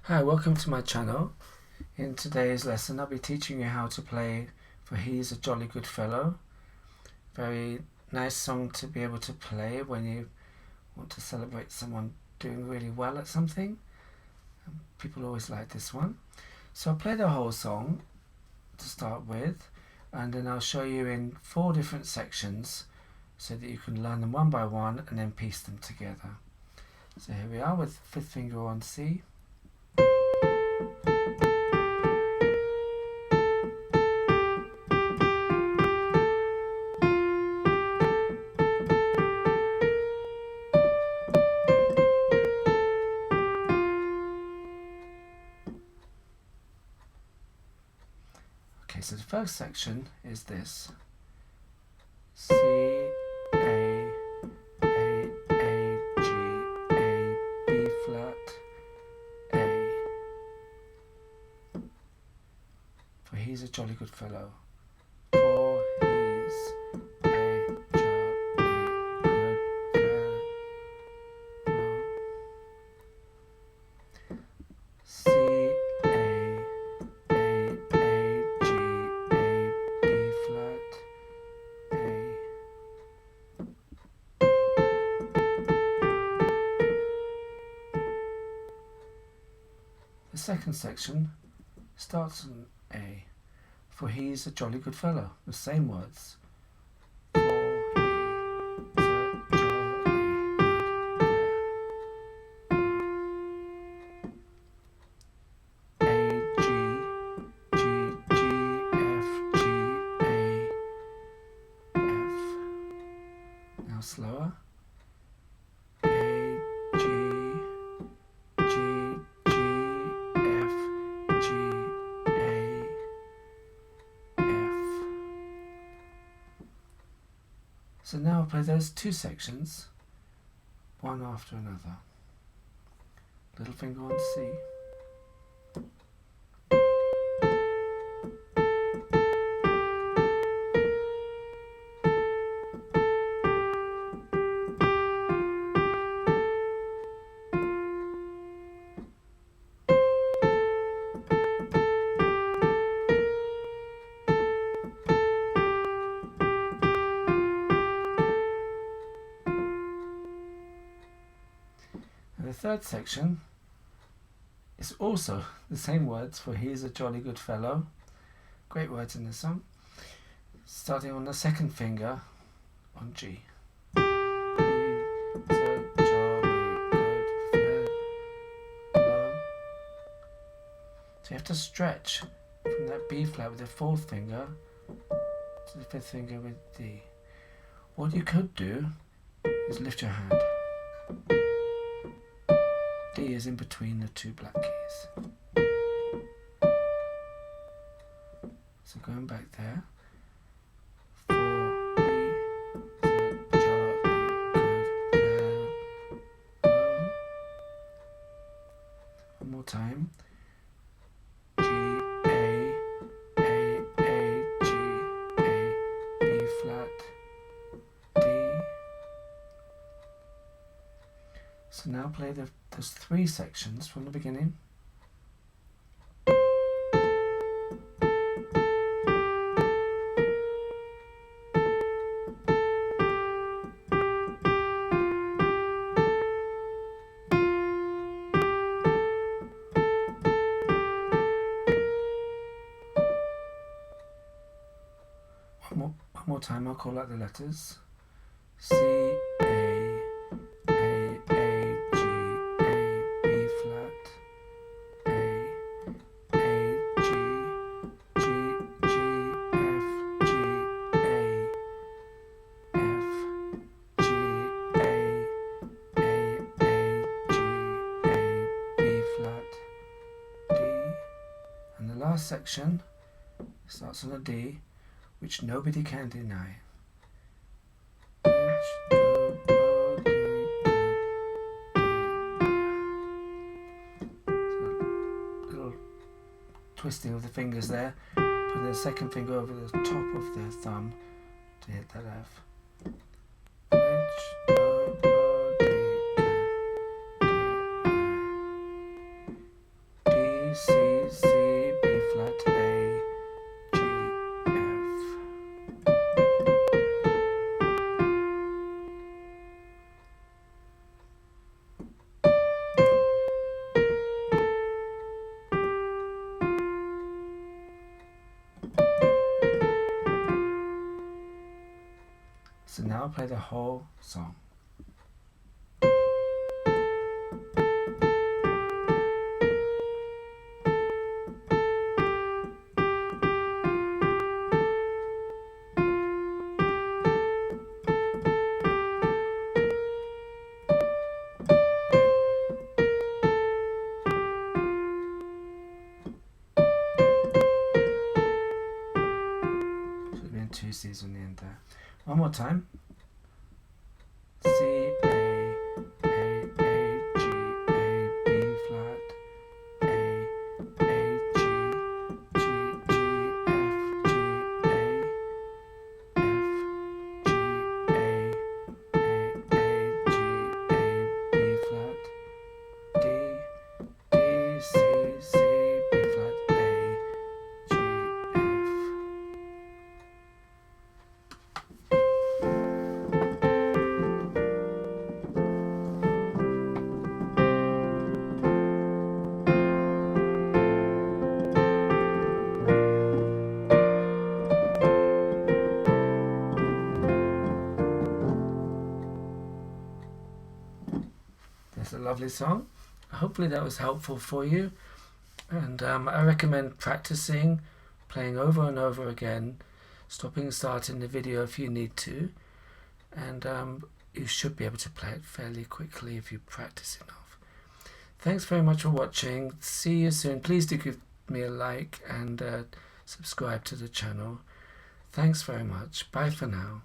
Hi, welcome to my channel. In today's lesson I'll be teaching you how to play For He's a Jolly Good Fellow. Very nice song to be able to play when you want to celebrate someone doing really well at something. People always like this one. So I'll play the whole song to start with, and then I'll show you in 4 different sections so that you can learn them one by one and then piece them together. So here we are with 5th finger on C. Okay, so the first section is this. C, A, G, A, B flat, A. For he's a jolly good fellow. For he's a jolly good fellow. C, the second section starts on A. For he's a jolly good fellow. The same words. For he's a jolly good fellow. A, G, F, G, A, F. Now slower. So now I'll play those 2 sections, one after another. Little finger on C. And the third section is also the same words. For he is a jolly good fellow. Great words in the song. Starting on the 2nd finger on G. He's a jolly good fellow. So you have to stretch from that B flat with the 4th finger to the 5th finger with D. What you could do is lift your hand. D is in between the 2 black keys. So going back there. For he's a jolly good fellow. One more time. G, A, G, A, B flat, D. So now play those 3 sections from the beginning. One more time, I'll call out the letters. C, A, G, A, B flat, A, G, F, G, A, F, G, A, G, A, B flat, D. And the last section starts on a D, which nobody can deny. Twisting of the fingers there, putting the 2nd finger over the top of the thumb to hit that F. Which nobody can deny. C, C, B flat, A, G, F. So now play the whole song. Should have been 2 C's on the end there. One more time. C, A, G, A, B flat, A, G, G, G, F, G, A, F, G, A, G, A, B flat, D, D, C, C, B flat, A, G, F. That's a lovely song. Hopefully that was helpful for you, and I recommend practicing, playing over and over again, stopping and starting the video if you need to, and you should be able to play it fairly quickly if you practice enough. Thanks very much for watching. See you soon. Please do give me a like and subscribe to the channel. Thanks very much. Bye for now.